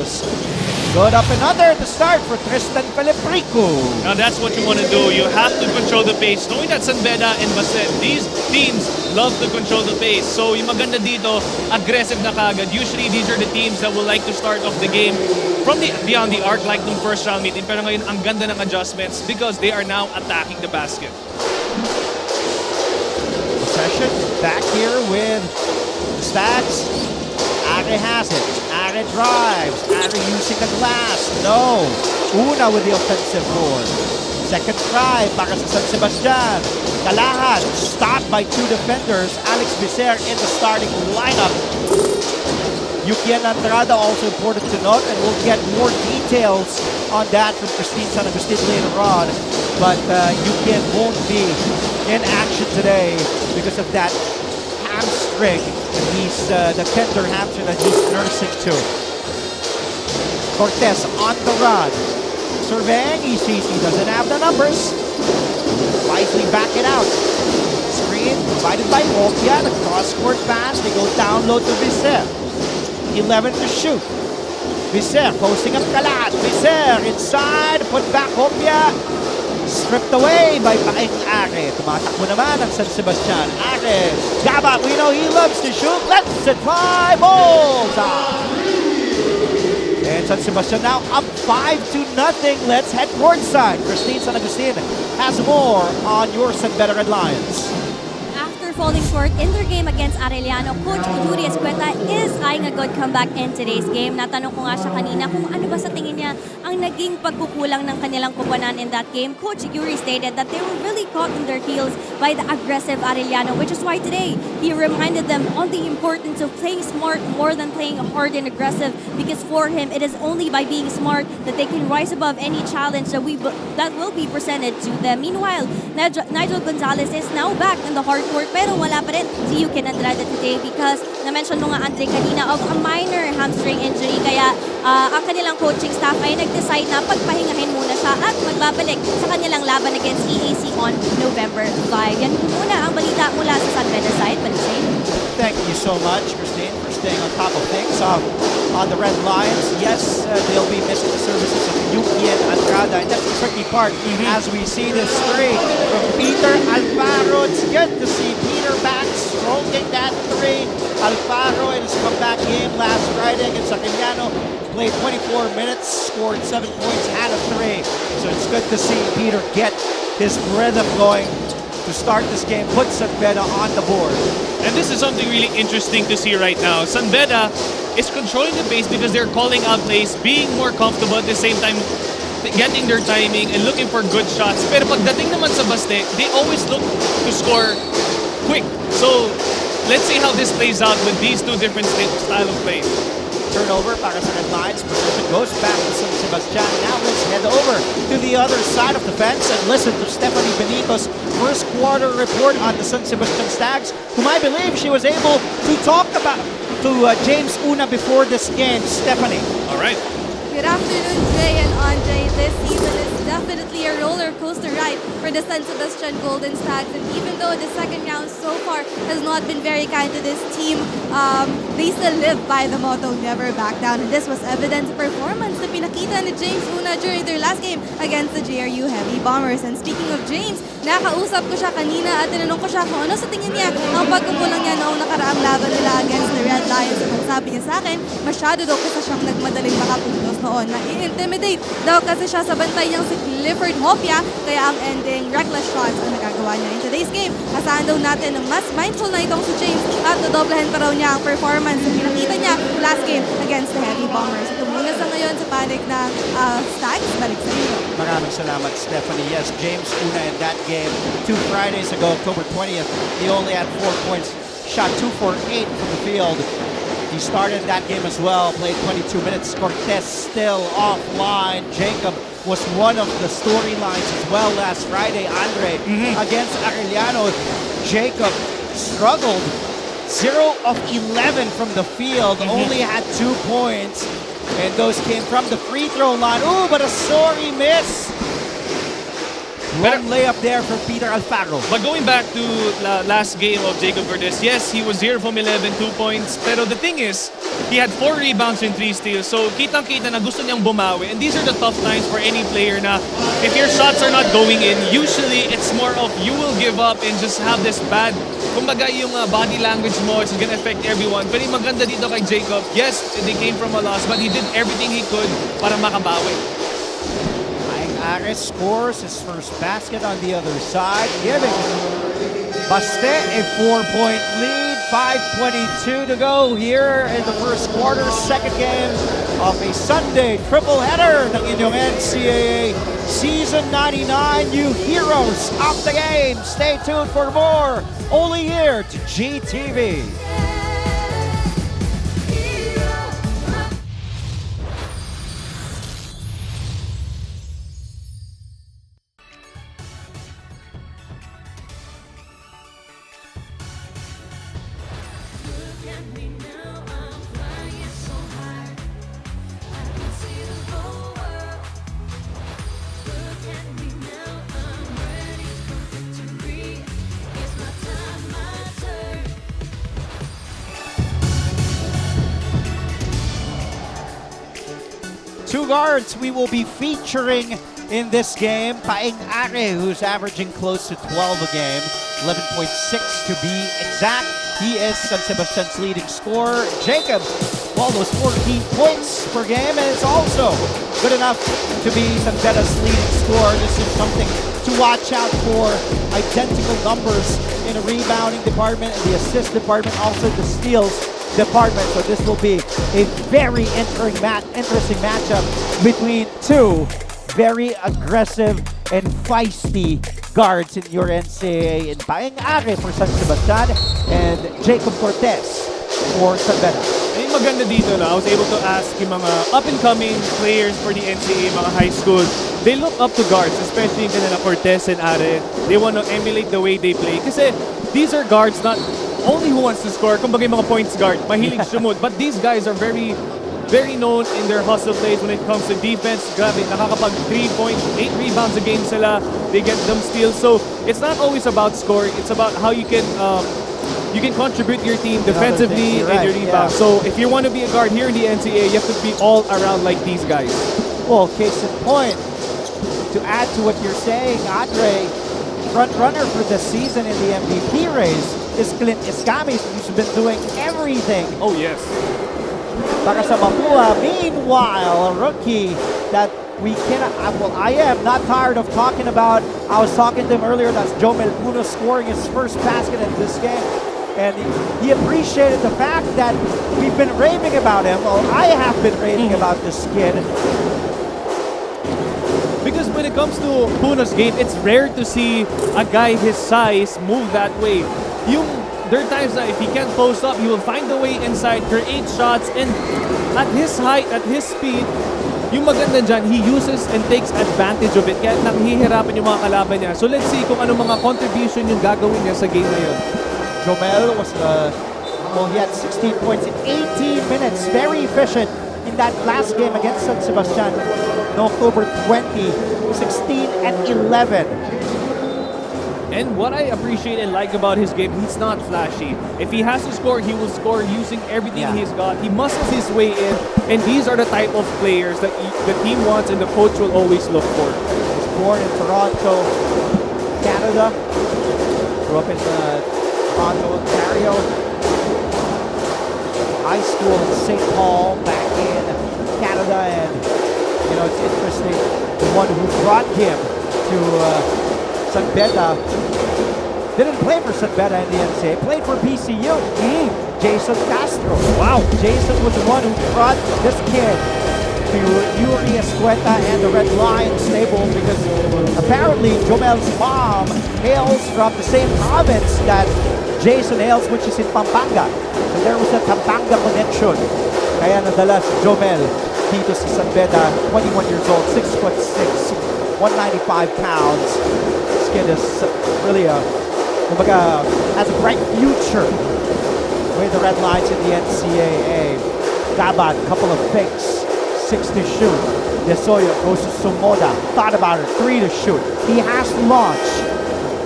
Good up and under to start for Tristan Peleprico. Now that's what you want to do. You have to control the pace. Knowing that San Beda and Baset, these teams love to control the pace. So yung maganda dito, aggressive na kagad. Usually these are the teams that will like to start off the game from beyond the arc like nung first round meeting. Pero ngayon ang ganda ng adjustments because they are now attacking the basket. Possession back here with the stats. Are has it. Are drives. Are using the glass. No. Una with the offensive board. Second try para sa San Sebastian. Kalahan stopped by two defenders. Alex Bicer in the starting lineup. Yukian Andrada also important to note, and we'll get more details on that from Christine San Agustin later on. But Yukian won't be in action today because of that hamstring. The tender hamstring that he's nursing to. Cortez on the run. Surveying, he sees he doesn't have the numbers. Wisely back it out. Screen provided by Hopia. The cross-court pass. They go down low to Bicer. 11 to shoot. Bicer posting up Kalat. Bicer inside. Put back Hopia. Stripped away by Paeng Are. Tumatakbo naman ang San Sebastian. Are. Gaba, we know he loves to shoot. Let's it fly. Bullseye. And San Sebastian now up 5-0. Let's head courtside. Christine San Agustin has more on your San Beda Red Lions. After falling short in their game against Arellano, Coach Yuri Escueta is eyeing a good comeback in today's game. Natanong ko nga siya kanina kung ano ba sa tingin niya ang naging pagkukulang ng kanilang kubanan in that game. Coach Yuri stated that they were really caught in their heels by the aggressive Arellano, which is why today he reminded them on the importance of playing smart more than playing hard and aggressive, because for him it is only by being smart that they can rise above any challenge that will be presented to them. Meanwhile, Nigel Gonzalez is now back in the hard court, pero wala pa rin si Yukian Andrada today because na-mention mo nga, Andre, kanina of a minor hamstring injury. Kaya ang kanilang coaching staff ay nag-decide na pagpahingahin muna siya at magbabalik sa kanilang laban against EAC on November 5. Yan muna ang balita mula sa San Beda side. Thank you so much, Christine, for staying on top of things on the Red Lions. Yes, they'll be missing the services of Yukian Andrada, and that's the tricky part as we see this three from Peter Alfaro. It's good to see Peter back stroking that three. Alfaro in his comeback game last Friday against Arellano played 24 minutes, scored 7 points, had a three. So it's good to see Peter get his rhythm going to start this game, put San Beda on the board. And this is something really interesting to see right now. San Beda is controlling the pace because they're calling out plays, being more comfortable at the same time, getting their timing and looking for good shots. Pero pagdating naman sa Baste, they always look to score quick. So let's see how this plays out with these two different style of play. Turnover para sa Red Lions. Possession goes back to San Sebastian. Now let's head over to the other side of the fence and listen to Stephanie Benito's first quarter report on the San Sebastian Stags, whom I believe she was able to talk about to James Una before this game. Stephanie. All right. Good afternoon, Jay and Andre. This season is definitely a roller coaster ride for the San Sebastian Golden Stags. And even though the second round so far has not been very kind to this team, they still live by the motto, never back down. And this was evident performance na pinakita ni James Una during their last game against the JRU Heavy Bombers. And speaking of James, nakausap ko siya kanina at tinanong ko siya kung ano sa tingin niya ang pagkukulang niya noong nakaraang laban nila against the Red Lions. At ang sabi niya sa akin, masyado daw kasi siyang nagmadaling makapuntos noon. Na-intimidate daw kasi siya sa bantay niyang si Clifford Hopia, kaya ang ending reckless shots ang nagagawa niya. In today's game, asahan daw natin na mas mindful na itong si James at nadoblahan pa raw niya ang performance na pinakita niya last game against the Heavy Bombers. Ito muna sa ngayon sa panig ng Stags. Balik sa inyo. Maraming salamat, Stephanie. Yes, James Una in that game 2 Fridays ago, October 20th, he only had 4 points, shot 2 for 8 from the field. He started that game as well, played 22 minutes. Cortez still offline. Jacob was one of the storylines as well last Friday, Andre, against Arellano. Jacob struggled. 0 of 11 from the field, only had 2 points. And those came from the free throw line. Ooh, but a sorry miss. Long layup there for Peter Alfaro. But going back to the last game of Jacob Cortez, yes, he was 0 from 11, 2 points. Pero the thing is, He had 4 rebounds and 3 steals. So kitang-kita na gusto niyang bumawi. And these are the tough times for any player na if your shots are not going in, usually it's more of you will give up and just have this bad, kumbaga yung body language mo is gonna affect everyone. Pero yung maganda dito kay Jacob, yes, they came from a loss, but he did everything he could para makabawi. Ares scores his first basket on the other side, giving Baste a 4-point lead. 5:22 to go here in the first quarter. Second game of a Sunday triple header ng inyong NCAA Season 99 new heroes of the game. Stay tuned for more only here to GTV. Two guards we will be featuring in this game. Paeng Are, who's averaging close to 12 a game, 11.6 to be exact. He is San Sebastian's leading scorer. Jacob, well, those 14 points per game is also good enough to be San Beda's leading scorer. This is something to watch out for. Identical numbers in the rebounding department and the assist department, also the steals department. So this will be a very interesting matchup between two very aggressive and feisty guards in your NCAA, in Paeng Are for San Sebastian and Jacob Cortez for San Beda. Yung maganda dito na, I was able to ask yung mga up-and-coming players for the NCAA, mga high school, they look up to guards, especially yung kanila Cortez and Are. They want to emulate the way they play. Kasi these are guards not only who wants to score, kumbaga yung mga points guard, mahilig sumut. But these guys are very known in their hustle plays when it comes to defense. Grabe, nakakapag 3 points, 8 rebounds a game sila. They get them steals. So it's not always about scoring. It's about how you can contribute your team defensively and your rebounds. Yeah. So if you want to be a guard here in the NCAA, you have to be all around like these guys. Well, case in point, to add to what you're saying, Andre, front runner for the season in the MVP race is Clint Escamis, who's been doing everything Oh yes. para sa Mapua. Meanwhile, a rookie that we cannot, well, I am not tired of talking about. I was talking to him earlier, that's Jomel Puno scoring his first basket in this game. And he appreciated the fact that we've been raving about him. Well, I have been raving about this kid. Because when it comes to Puno's game, it's rare to see a guy his size move that way. There are times that if he can't post up, he will find a way inside, create shots, and at his height, at his speed, yung maganda dyan, he uses and takes advantage of it. Kaya naghihirapan yung mga kalaban niya. So let's see kung ano mga contribution yung gagawin niya sa game na yun. Jomel was, he had 16 points in 18 minutes. Very efficient in that last game against San Sebastian on October 20, 16 and 11. And what I appreciate and like about his game, he's not flashy. If he has to score, he will score using everything he's got. He muscles his way in, and these are the type of players that the team wants and the coach will always look for. He was born in Toronto, Canada. Grew up in Toronto, Ontario. High school in St. Paul, back in Canada, and it's interesting. The one who brought him to San Beda didn't play for San Beda in the NCAA, played for PCU. Jason Castro. Wow, Jason was the one who brought this kid to Yuri Escueta and the Red Lions stable, because apparently Jomel's mom hails from the same province that Jason hails, which is in Pampanga. So there was a Pampanga connection. Kaya nadala si Jomel dito sa San Beda, 21 years old, 6'6", 195 pounds. This kid is really has a bright future with the Red Lions in the NCAA. Gaban, couple of fakes, 6 to shoot. Desoyo goes to Sumoda, thought about it, 3 to shoot. He has to launch.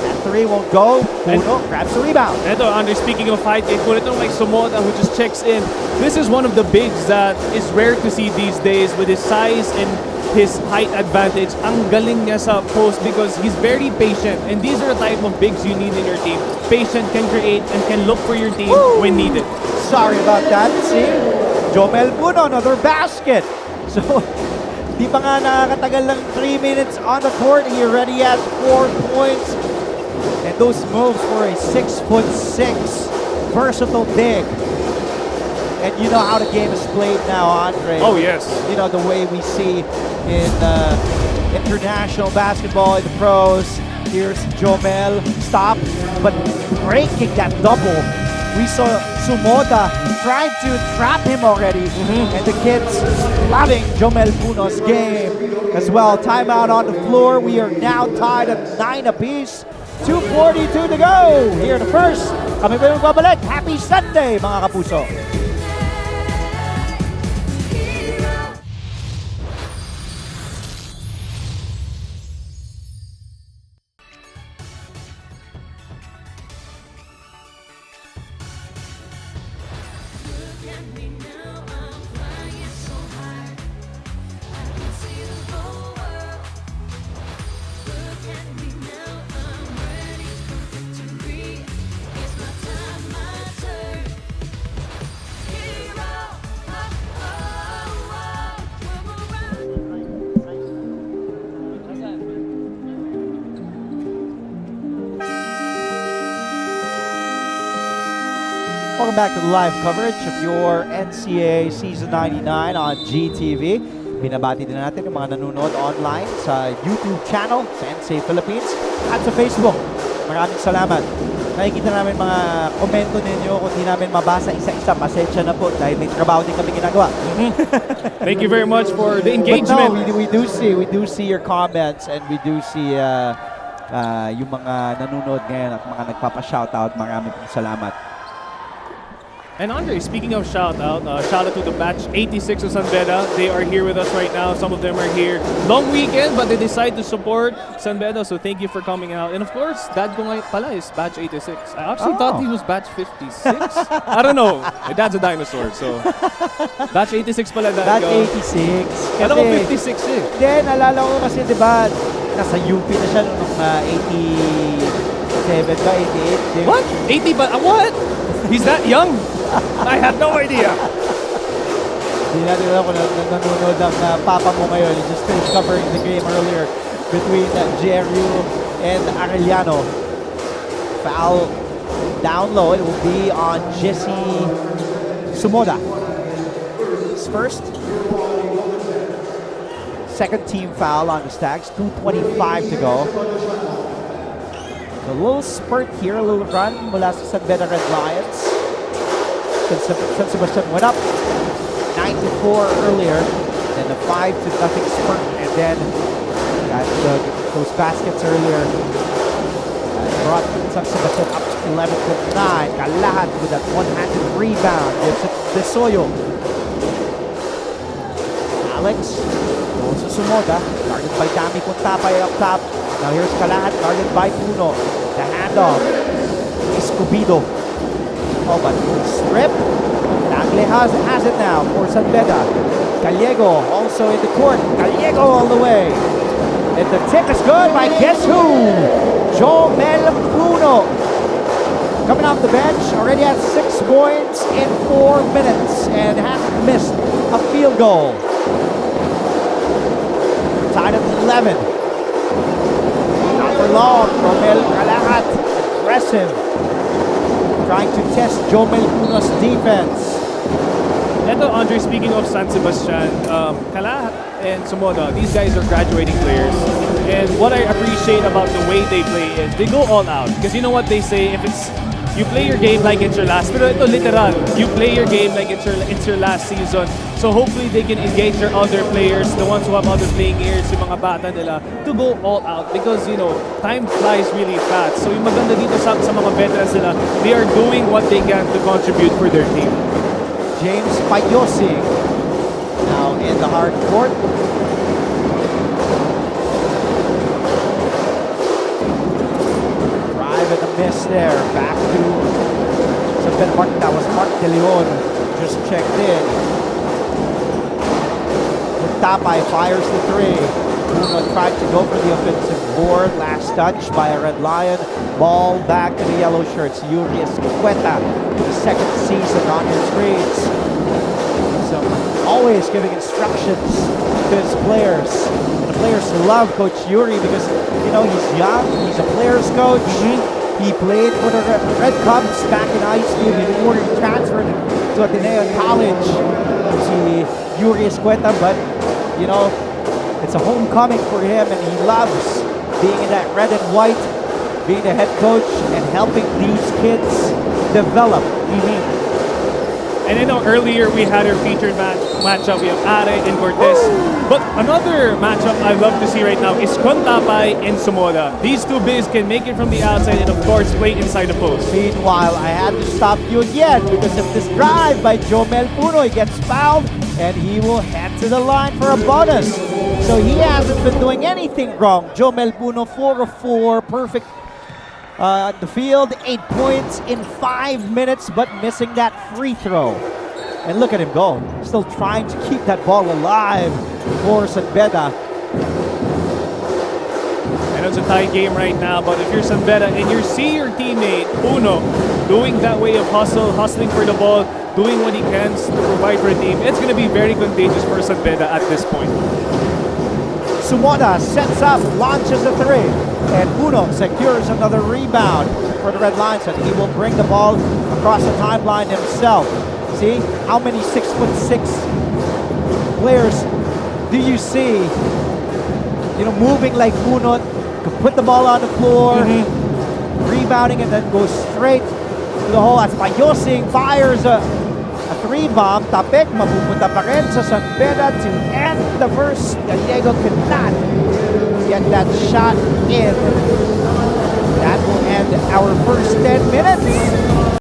That 3 won't go. Puno grabs the rebound. Ito, Andre, speaking of height, ito like Somoda who just checks in. This is one of the bigs that is rare to see these days with his size and his height advantage. Ang galing niya sa post because he's very patient. And these are the type of bigs you need in your team. Patient, can create, and can look for your team when needed. Sorry about that. See? Jomel Puno, another basket. So, di pa nga nakakatagal ng 3 minutes on the court. He already has 4 points. And those moves for a 6'6" versatile big. And you know how the game is played now, Andre. Oh, yes. You know, the way we see in international basketball, in the pros. Here's Jomel, stop, but breaking that double. We saw Sumoda trying to trap him already. And the kids loving Jomel Puno's game as well. Timeout on the floor. We are now tied at 9 apiece. 2:42 to go here in the first. Kami ba yung babalik? Happy Sunday, mga kapuso. Welcome back to the live coverage of your NCAA Season 99 on GTV. Binabati din natin yung mga nanonood online sa YouTube channel sa NCAA Philippines at sa Facebook. Maraming salamat. Nakikita namin mga komento ninyo. Kung di namin mabasa isa-isa, pasensya na po dahil may trabaho din kami ginagawa. Thank you very much for the engagement. But no, we do see your comments and we do see yung mga nanonood ngayon at mga nagpapa-shoutout. Maraming salamat. And Andre, speaking of shout out to the batch 86 of San Beda. They are here with us right now. Some of them are here. Long weekend, but they decide to support San Beda. So thank you for coming out. And of course, dad ko ngayon pala is batch 86. I actually thought he was batch 56. I don't know. My dad's a dinosaur, so batch 86 pala dad ko. Batch 86. Alam ko 56 eh. Then, nalala ko kasi, di ba, nasa UP na siya noong 87 ba, 88? What? 80 ba? What? He's that young? I have no idea. Hindi natin alam kung nanonood ang papa mo ngayon. He just finished covering the game earlier between GRU and Arellano. Foul down low. It will be on Jesse Sumoda. His first. Second team foul on the Stags. 2:25 to go. A little spurt here, a little run mula sa San Beda Red Lions. San Sebastian went up 9-4 earlier, then a 5-0 spurt, and then got those baskets earlier. Brought San Sebastian up 11-9. Kalahat with that one-handed rebound. Gives it to Soyo. Alex goes to Sumoda, guarded by Dami Puntapay up top. Now here's Kalahat, guarded by Puno. The handoff. Escobedo. Oh, but strip. Nagle has it now for San Beda. Gallego also in the court. Gallego all the way. And the tip is good by guess who? Jomel Puno. Coming off the bench, already has 6 points in 4 minutes and hasn't missed a field goal. Tied at 11. Not for long. Jomel Kalahat. Aggressive. Trying to test Jomel Puno's defense. Ito, Andre, speaking of San Sebastian, Kala and Sumoda, these guys are graduating players. And what I appreciate about the way they play is they go all out. Because you know what they say, if it's you play your game like it's your last. Pero ito literal, you play your game like it's your last season. So hopefully they can engage their other players, the ones who have other playing years, yung mga bata nila, to go all out. Because, you know, time flies really fast. So yung maganda dito sa mga veterans nila, they are doing what they can to contribute for their team. James Payosi now in the hard court. Drive and a miss there. Back to San Beda. That was Mark De Leon. Just checked in. Tapay fires the three. Puno tried to go for the offensive board. Last touch by a Red Lion. Ball back to the yellow shirts. Yuri Escueta, the second season on your screens. So always giving instructions to his players. And the players love Coach Yuri because, you know, he's young. He's a player's coach. He played for the Red Cubs back in high school before he transferred to Ateneo College. Si Yuri Escueta, but you know, it's a homecoming for him, and he loves being in that red and white, being the head coach, and helping these kids develop. And I know earlier we had our featured matchup. We have Are and Cortez. But another matchup I love to see right now is Contapay and Sumoda. These two bigs can make it from the outside and of course play inside the post. Meanwhile, I had to stop you again because of this drive by Jomel Puno. He gets fouled, and he will head to the line for a bonus. So he hasn't been doing anything wrong. Jomel Puno, 4 of 4, perfect the field, 8 points in 5 minutes, but missing that free throw. And look at him go. Still trying to keep that ball alive for San Beda. I know it's a tie game right now, but if you're San Beda and you see your teammate, Puno, doing that way of hustling for the ball, doing what he can to provide for a team, it's going to be very contagious for San Beda at this point. Sumoda sets up, launches a three, and Puno secures another rebound for the Red Lions, and he will bring the ball across the timeline himself. See how many 6'6" players do you see? You know, moving like Puno, could put the ball on the floor, rebounding, and then go straight to the hole. As Payosing fires a three-bomb, Tapik mapupunta pa rin sa San Beda to end the first. Gallego could not get that shot in. That will end our first 10 minutes.